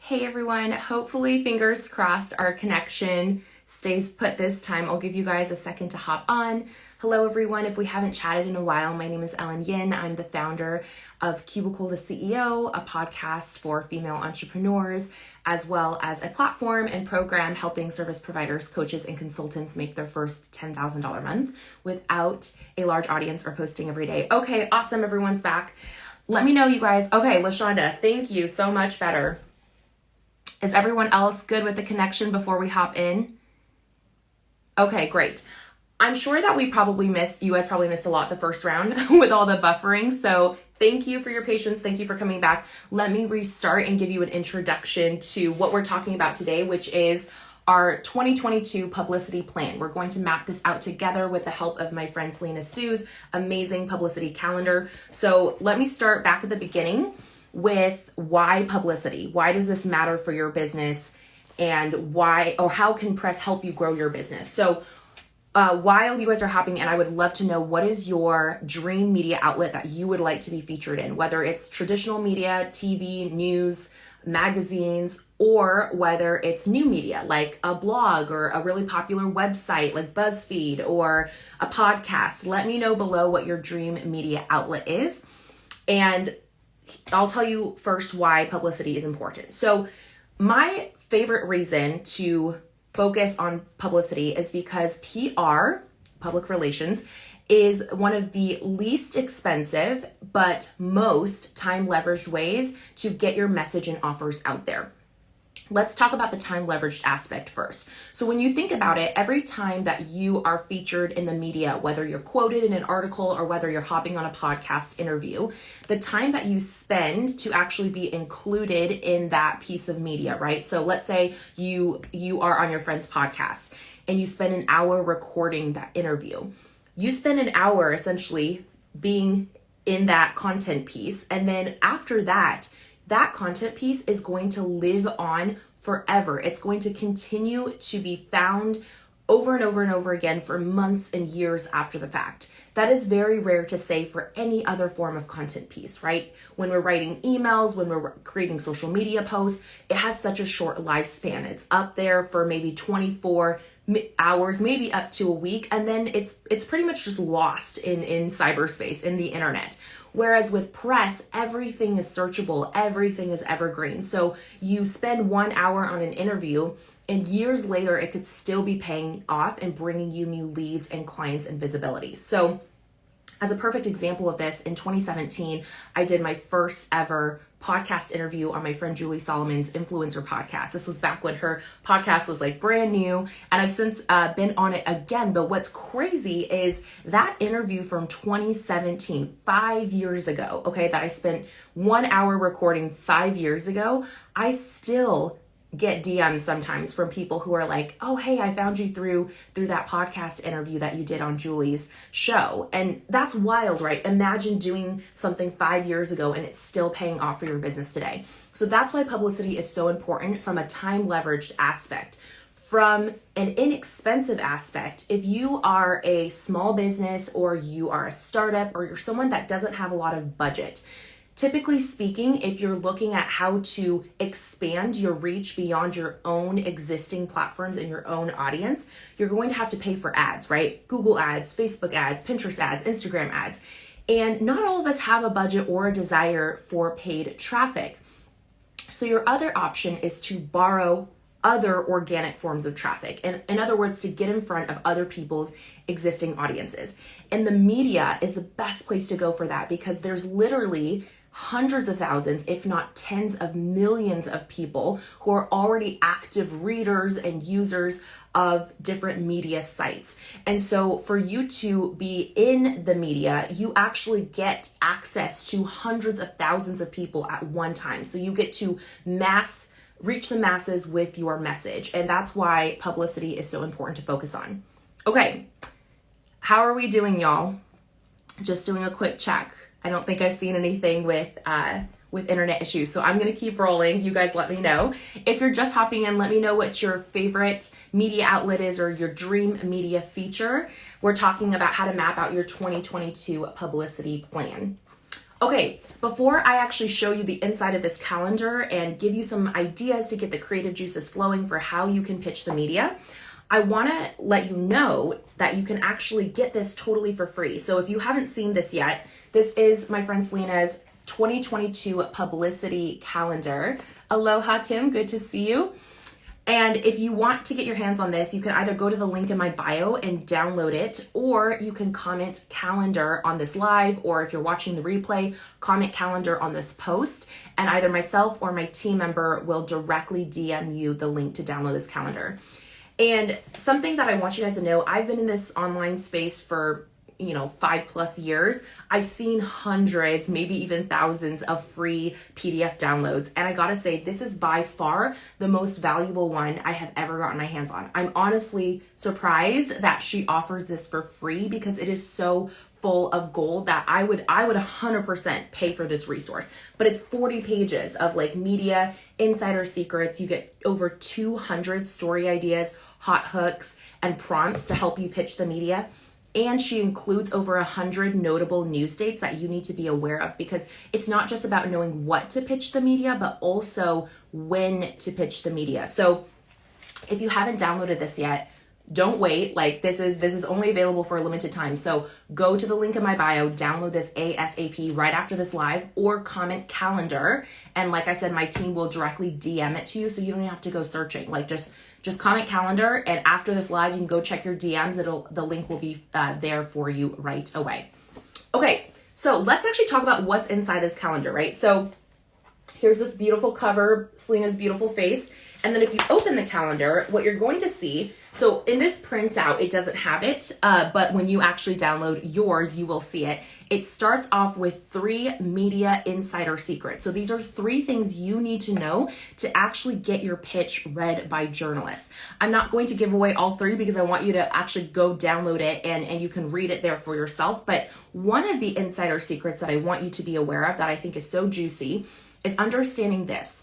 Hey everyone, hopefully fingers crossed our connection stays put this time. I'll give you guys a second to hop on. Hello everyone, if we haven't chatted in a while, my name is Ellen Yin. I'm the founder of Cubicle the CEO, a podcast for female entrepreneurs, as well as a platform and program helping service providers, coaches, and consultants make their first $10,000 month without a large audience or posting every day. Okay, awesome, everyone's back. Let me know, you guys. Okay, LaShonda, thank you so much. Better. Is everyone else good with the connection before we hop in? Okay, great. I'm sure that you guys probably missed a lot the first round with all the buffering. So thank you for your patience. Thank you for coming back. Let me restart and give you an introduction to what we're talking about today, which is our 2022 publicity plan. We're going to map this out together with the help of my friend Selena Sue's amazing publicity calendar. So let me start back at the beginning with why publicity. Why does this matter for your business, and why, or how can press help you grow your business? So while you guys are hopping in, I would love to know, what is your dream media outlet that you would like to be featured in, whether it's traditional media, TV, news, magazines, or whether it's new media like a blog or a really popular website like BuzzFeed or a podcast. Let me know below what your dream media outlet is, and I'll tell you first why publicity is important. So my favorite reason to focus on publicity is because PR, public relations, is one of the least expensive but most time leveraged ways to get your message and offers out there. Let's talk about the time leveraged aspect first. So when you think about it, every time that you are featured in the media, whether you're quoted in an article or whether you're hopping on a podcast interview, the time that you spend to actually be included in that piece of media, right? So let's say you are on your friend's podcast and you spend an hour recording that interview. You spend an hour essentially being in that content piece, and then after that content piece is going to live on forever. It's going to continue to be found over and over and over again for months and years after the fact. That is very rare to say for any other form of content piece, right? When we're writing emails, when we're creating social media posts, it has such a short lifespan. It's up there for maybe 24 hours, maybe up to a week, and then it's pretty much just lost in cyberspace, in the internet. Whereas with press, everything is searchable, everything is evergreen. So you spend 1 hour on an interview, and years later, it could still be paying off and bringing you new leads and clients and visibility. So as a perfect example of this, in 2017, I did my first ever podcast interview on my friend Julie Solomon's influencer podcast. This was back when her podcast was like brand new, and I've since been on it again. But what's crazy is that interview from 2017, 5 years ago, okay, that I spent 1 hour recording 5 years ago, I still get DMs sometimes from people who are like, oh, hey, I found you through that podcast interview that you did on Julie's show. And that's wild, right? Imagine doing something 5 years ago and it's still paying off for your business today. So that's why publicity is so important from a time leveraged aspect. From an inexpensive aspect, if you are a small business or you are a startup or you're someone that doesn't have a lot of budget, typically speaking, if you're looking at how to expand your reach beyond your own existing platforms and your own audience, you're going to have to pay for ads, right? Google ads, Facebook ads, Pinterest ads, Instagram ads. And not all of us have a budget or a desire for paid traffic. So your other option is to borrow other organic forms of traffic. And in other words, to get in front of other people's existing audiences. And the media is the best place to go for that, because there's literally hundreds of thousands, if not tens of millions of people who are already active readers and users of different media sites. And so for you to be in the media, you actually get access to hundreds of thousands of people at one time. So you get to reach the masses with your message. And that's why publicity is so important to focus on. Okay, how are we doing, y'all? Just doing a quick check. I don't think I've seen anything with internet issues, so I'm gonna keep rolling. You guys let me know. If you're just hopping in, let me know what your favorite media outlet is or your dream media feature. We're talking about how to map out your 2022 publicity plan. Okay, before I actually show you the inside of this calendar and give you some ideas to get the creative juices flowing for how you can pitch the media, I want to let you know that you can actually get this totally for free. So if you haven't seen this yet, this is my friend Selena's 2022 publicity calendar. Aloha, Kim, good to see you. And if you want to get your hands on this, you can either go to the link in my bio and download it, or you can comment calendar on this live, or if you're watching the replay, comment calendar on this post, and either myself or my team member will directly DM you the link to download this calendar. And something that I want you guys to know, I've been in this online space for 5+ years. I've seen hundreds, maybe even thousands of free PDF downloads. And I gotta say, this is by far the most valuable one I have ever gotten my hands on. I'm honestly surprised that she offers this for free because it is so full of gold that I would 100% pay for this resource. But it's 40 pages of like media insider secrets. You get over 200 story ideas, hot hooks, and prompts to help you pitch the media. And she includes over 100 notable news dates that you need to be aware of, because it's not just about knowing what to pitch the media, but also when to pitch the media. So if you haven't downloaded this yet, don't wait. Like this is only available for a limited time. So go to the link in my bio, download this ASAP right after this live, or comment calendar. And like I said, my team will directly DM it to you, so you don't even have to go searching. Like just comment calendar, and after this live, you can go check your DMs. The link will be there for you right away. Okay, so let's actually talk about what's inside this calendar, right? So here's this beautiful cover, Selena's beautiful face. And then if you open the calendar, what you're going to see, so in this printout, it doesn't have it, but when you actually download yours, you will see it. It starts off with 3 media insider secrets. So these are 3 things you need to know to actually get your pitch read by journalists. I'm not going to give away all 3 because I want you to actually go download it and you can read it there for yourself. But one of the insider secrets that I want you to be aware of that I think is so juicy is understanding this.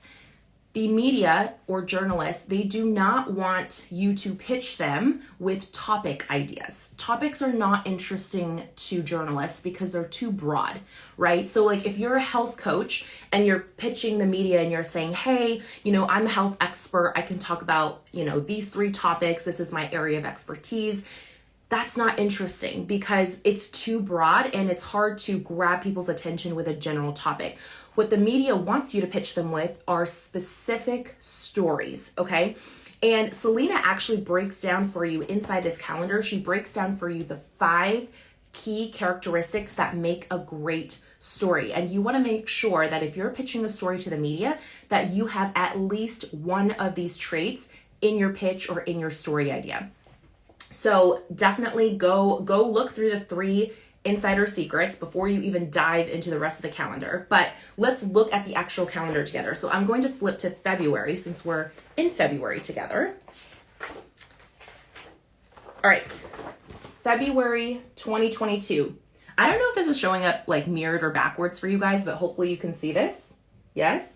The media or journalists, they do not want you to pitch them with topic ideas. Topics are not interesting to journalists because they're too broad, right? So like if you're a health coach and you're pitching the media and you're saying, hey, I'm a health expert, I can talk about, these 3 topics, this is my area of expertise. That's not interesting because it's too broad and it's hard to grab people's attention with a general topic. What the media wants you to pitch them with are specific stories, okay? And Selena actually breaks down for you inside this calendar, she breaks down for you the 5 key characteristics that make a great story. And you want to make sure that if you're pitching a story to the media, that you have at least one of these traits in your pitch or in your story idea. So definitely go look through the 3 insider secrets before you even dive into the rest of the calendar. But let's look at the actual calendar together. So I'm going to flip to February since we're in February together. All right, February 2022. I don't know if this is showing up like mirrored or backwards for you guys, but hopefully you can see this. Yes.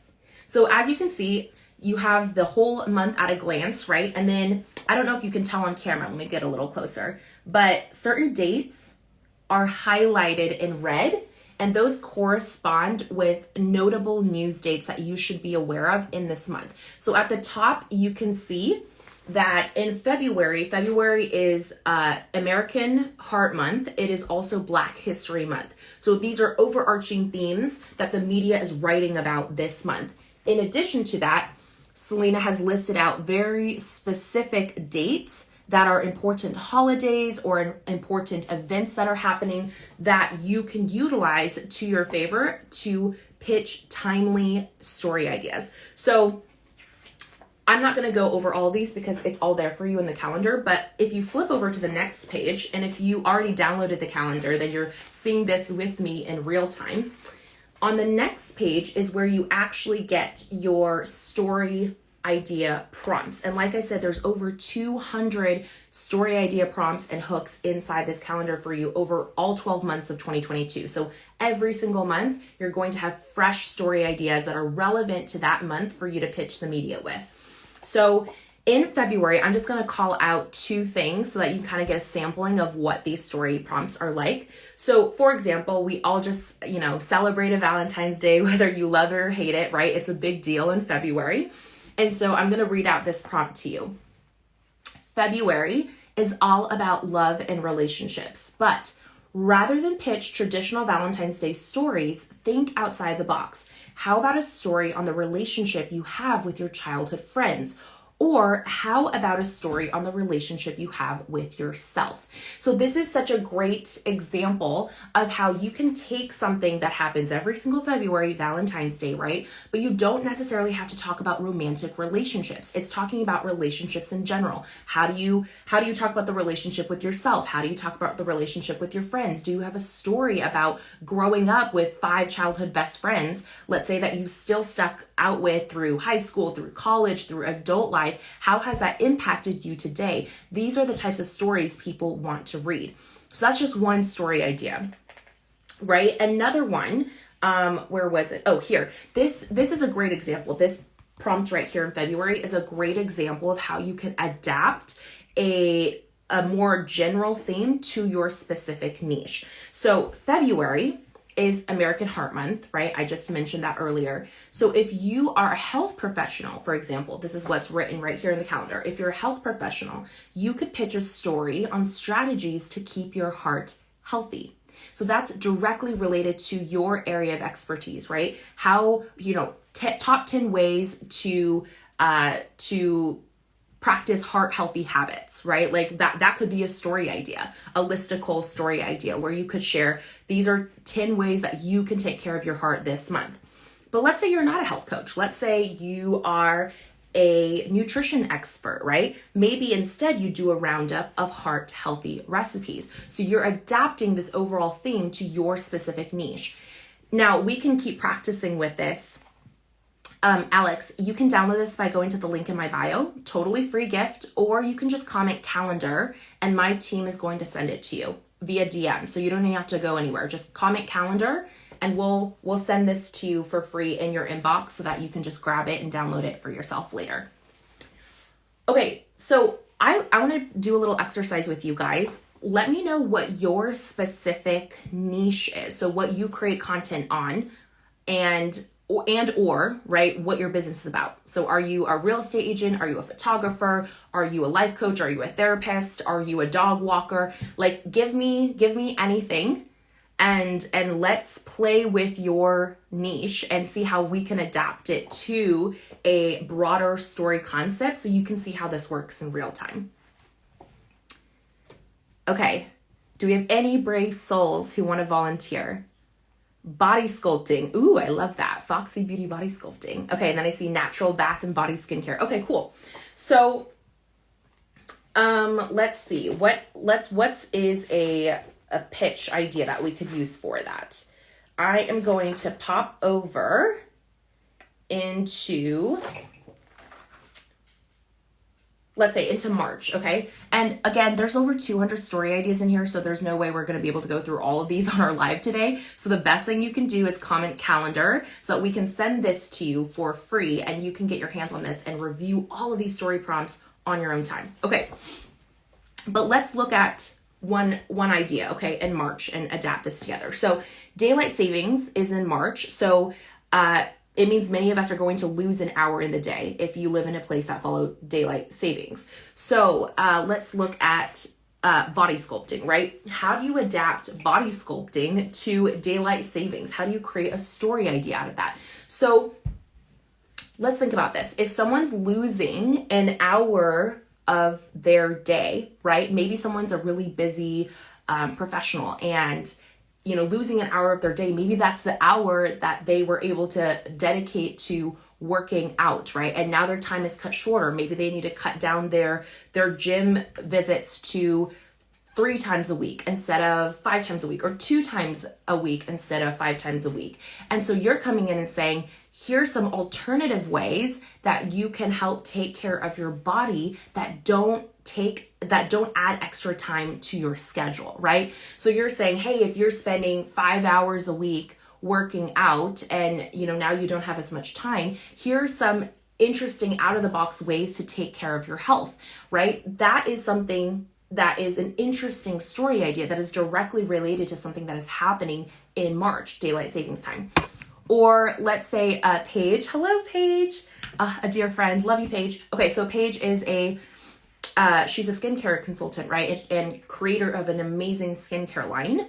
So as you can see, you have the whole month at a glance, right? And then I don't know if you can tell on camera. Let me get a little closer. But certain dates are highlighted in red, and those correspond with notable news dates that you should be aware of in this month. So at the top, you can see that in February is American Heart Month. It is also Black History Month. So these are overarching themes that the media is writing about this month. In addition to that, Selena has listed out very specific dates that are important holidays or important events that are happening that you can utilize to your favor to pitch timely story ideas. So I'm not going to go over all of these because it's all there for you in the calendar, but if you flip over to the next page, and if you already downloaded the calendar, then you're seeing this with me in real time. On the next page is where you actually get your story idea prompts. And like I said, there's over 200 story idea prompts and hooks inside this calendar for you over all 12 months of 2022. So every single month, you're going to have fresh story ideas that are relevant to that month for you to pitch the media with. So In February, I'm just going to call out 2 things so that you kind of get a sampling of what these story prompts are like. So for example, we all just, celebrated Valentine's Day, whether you love it or hate it, right? It's a big deal in February. And so I'm going to read out this prompt to you. February is all about love and relationships, but rather than pitch traditional Valentine's Day stories, think outside the box. How about a story on the relationship you have with your childhood friends? Or how about a story on the relationship you have with yourself? So this is such a great example of how you can take something that happens every single February, Valentine's Day, right? But you don't necessarily have to talk about romantic relationships. It's talking about relationships in general. How do you talk about the relationship with yourself? How do you talk about the relationship with your friends? Do you have a story about growing up with 5 childhood best friends, let's say that you still stuck out with through high school, through college, through adult life? How has that impacted you today? These are the types of stories people want to read. So that's just one story idea, right? Another one, where was it? Oh, here. This is a great example. This prompt right here in February is a great example of how you can adapt a more general theme to your specific niche. So February is American Heart Month, right? I just mentioned that earlier. So if you are a health professional, for example, this is what's written right here in the calendar. If you're a health professional, you could pitch a story on strategies to keep your heart healthy. So that's directly related to your area of expertise, right? How, top 10 ways to practice heart healthy habits, right? Like that could be a story idea, a listicle story idea where you could share, these are 10 ways that you can take care of your heart this month. But let's say you're not a health coach. Let's say you are a nutrition expert, right? Maybe instead you do a roundup of heart healthy recipes. So you're adapting this overall theme to your specific niche. Now we can keep practicing with this. Alex, you can download this by going to the link in my bio, totally free gift, or you can just comment calendar and my team is going to send it to you via DM. So you don't even have to go anywhere. Just comment calendar and we'll send this to you for free in your inbox so that you can just grab it and download it for yourself later. Okay, so I want to do a little exercise with you guys. Let me know what your specific niche is. So what you create content on or right, what your business is about. So are you a real estate agent? Are you a photographer? Are you a life coach? Are you a therapist? Are you a dog walker? Like give me anything and let's play with your niche and see how we can adapt it to a broader story concept so you can see how this works in real time. Okay, do we have any brave souls who want to volunteer? Body sculpting. Ooh, I love that. Foxy Beauty body sculpting. Okay, and then I see natural bath and body skincare. Okay, cool. So, let's see. What is a pitch idea that we could use for that? I am going to pop over into, let's say into March, okay? And again, there's over 200 story ideas in here, so there's no way we're gonna be able to go through all of these on our live today. So the best thing you can do is comment calendar so that we can send this to you for free and you can get your hands on this and review all of these story prompts on your own time. Okay, but let's look at one idea, okay, in March and adapt this together. So daylight savings is in March. So, it means many of us are going to lose an hour in the day if you live in a place that follow daylight savings. So let's look at body sculpting, right? How do you adapt body sculpting to daylight savings? How do you create a story idea out of that? So let's think about this. If someone's losing an hour of their day, right? Maybe someone's a really busy professional and losing an hour of their day, maybe that's the hour that they were able to dedicate to working out, right? And now their time is cut shorter. Maybe they need to cut down their gym visits to 3 times a week instead of 5 times a week, or 2 times a week instead of 5 times a week. And so you're coming in and saying, here's some alternative ways that you can help take care of your body that don't add extra time to your schedule, right? So you're saying, hey, if you're spending 5 hours a week working out and now you don't have as much time, here's some interesting out of the box ways to take care of your health, right? That is something that is an interesting story idea that is directly related to something that is happening in March, daylight savings time. Or let's say Paige. Hello, Paige. A dear friend. Love you, Paige. Okay, so Paige is she's a skincare consultant, right? And creator of an amazing skincare line.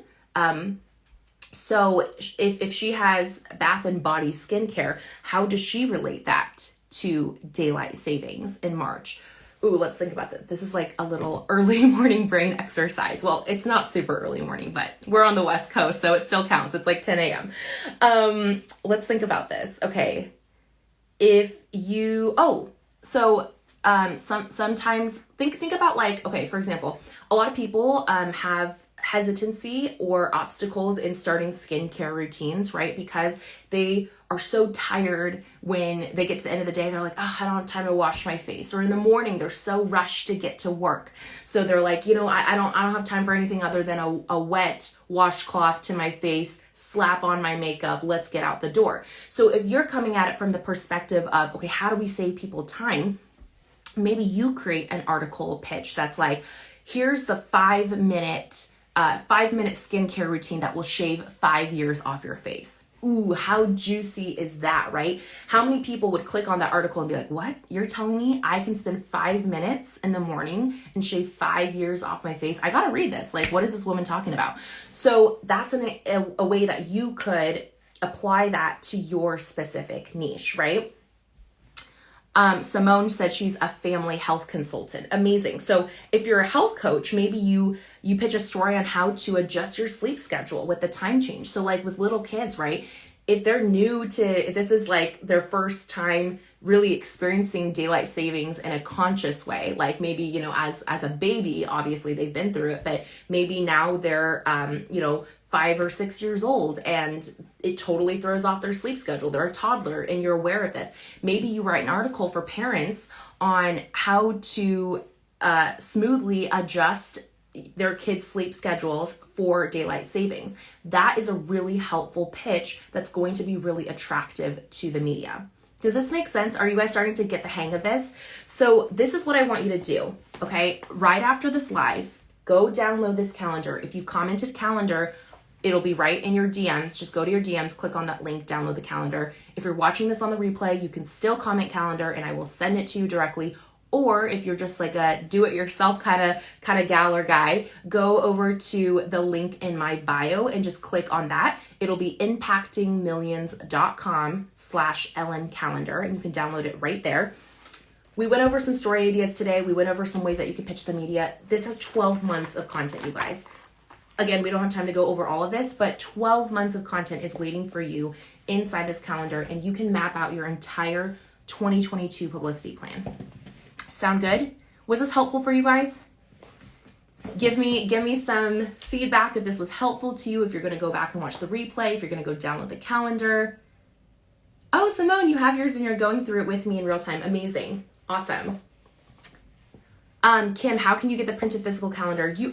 So if she has Bath and Body skincare, how does she relate that to daylight savings in March? Ooh, let's think about this. This is like a little early morning brain exercise. Well, it's not super early morning, but we're on the West Coast, so it still counts. It's like 10 a.m. Let's think about this. Okay. Sometimes think about like, okay, for example, a lot of people have hesitancy or obstacles in starting skincare routines, right? Because they are so tired when they get to the end of the day. They're like, oh, I don't have time to wash my face. Or in the morning, they're so rushed to get to work. So they're like, I don't have time for anything other than a wet washcloth to my face, slap on my makeup, let's get out the door. So if you're coming at it from the perspective of, okay, how do we save people time? Maybe you create an article pitch that's like, here's the 5-minute skincare routine that will shave 5 years off your face. Ooh, how juicy is that, right? How many people would click on that article and be like, what? You're telling me I can spend 5 minutes in the morning and shave 5 years off my face? I gotta read this. Like, what is this woman talking about? So that's a way that you could apply that to your specific niche, right? Simone said she's a family health consultant. Amazing. So if you're a health coach, maybe you pitch a story on how to adjust your sleep schedule with the time change. So like with little kids, right? If this is like their first time really experiencing daylight savings in a conscious way, like maybe, as a baby, obviously they've been through it, but maybe now they're, 5 or 6 years old and it totally throws off their sleep schedule. They're a toddler and you're aware of this. Maybe you write an article for parents on how to smoothly adjust their kids' sleep schedules for daylight savings. That is a really helpful pitch that's going to be really attractive to the media. Does this make sense? Are you guys starting to get the hang of this? So this is what I want you to do, okay? Right after this live, go download this calendar. If you commented calendar, it'll be right in your DMs. Just go to your DMs, click on that link, download the calendar. If you're watching this on the replay, you can still comment calendar and I will send it to you directly. Or if you're just like a do-it-yourself kind of gal or guy, go over to the link in my bio and just click on that. It'll be impactingmillions.com/Ellen Calendar and you can download it right there. We went over some story ideas today. We went over some ways that you can pitch the media. This has 12 months of content, you guys. Again, we don't have time to go over all of this, but 12 months of content is waiting for you inside this calendar and you can map out your entire 2022 publicity plan. Sound good? Was this helpful for you guys? Give me some feedback if this was helpful to you, if you're going to go back and watch the replay, if you're going to go download the calendar. Oh, Simone, you have yours and you're going through it with me in real time. Amazing. Awesome. Kim, how can you get the printed physical calendar? You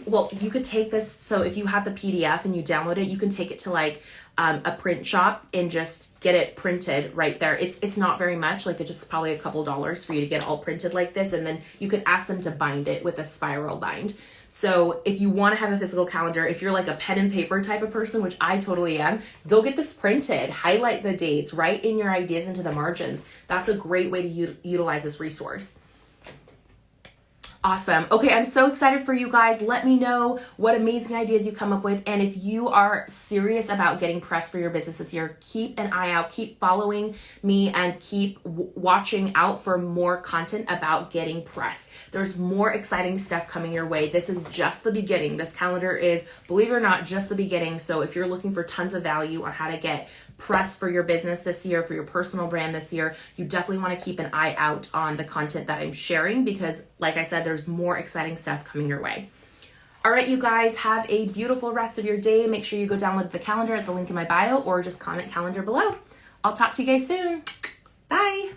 could take this. So if you have the PDF and you download it, you can take it to like a print shop and just get it printed right there. It's not very much, like it's just probably a couple dollars for you to get it all printed like this. And then you could ask them to bind it with a spiral bind. So if you want to have a physical calendar, if you're like a pen and paper type of person, which I totally am, go get this printed, highlight the dates, write in your ideas into the margins. That's a great way to utilize this resource. Awesome. Okay, I'm so excited for you guys. Let me know what amazing ideas you come up with. And if you are serious about getting press for your business this year, keep an eye out, keep following me, and keep watching out for more content about getting press. There's more exciting stuff coming your way. This is just the beginning. This calendar is, believe it or not, just the beginning. So if you're looking for tons of value on how to get press for your business this year, for your personal brand this year, you definitely want to keep an eye out on the content that I'm sharing because, like I said, there's more exciting stuff coming your way. All right, you guys, have a beautiful rest of your day. Make sure you go download the calendar at the link in my bio or just comment calendar below. I'll talk to you guys soon. Bye.